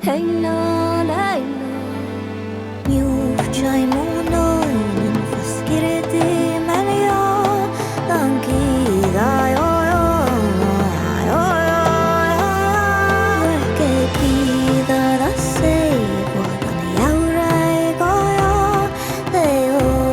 Lejla, Lejla. Mjordsaj månaden fast men jag lankida Porque pida da sei Vodan jaurai goja Leo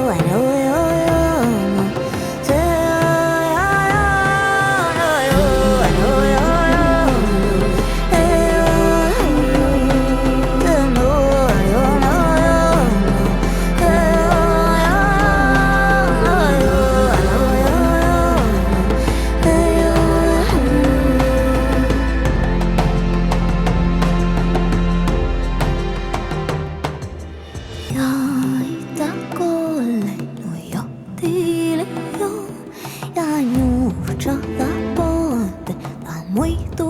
Muito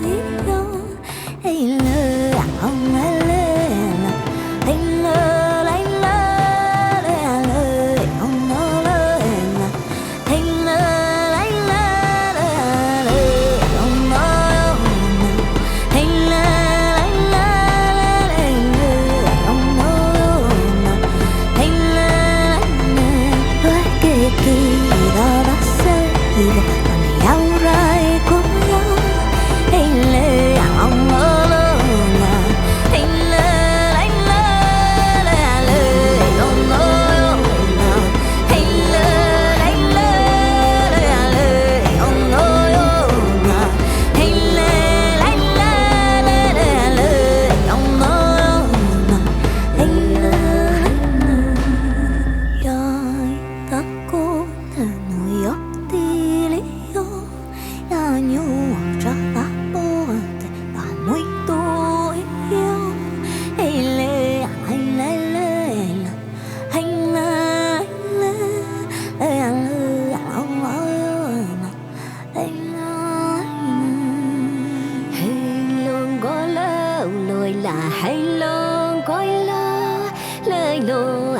rio, ei lơ, ông lơ lơ, ei lơ, ei lơ, ei lơ, ông lơ lơ, ei lơ, ei lơ, ei lơ, ông lơ, ei lơ, ei lơ, ei lơ, ông lơ, ei lơ, porque queda da seiva, quando jaurai con hay lo coi lo lời lo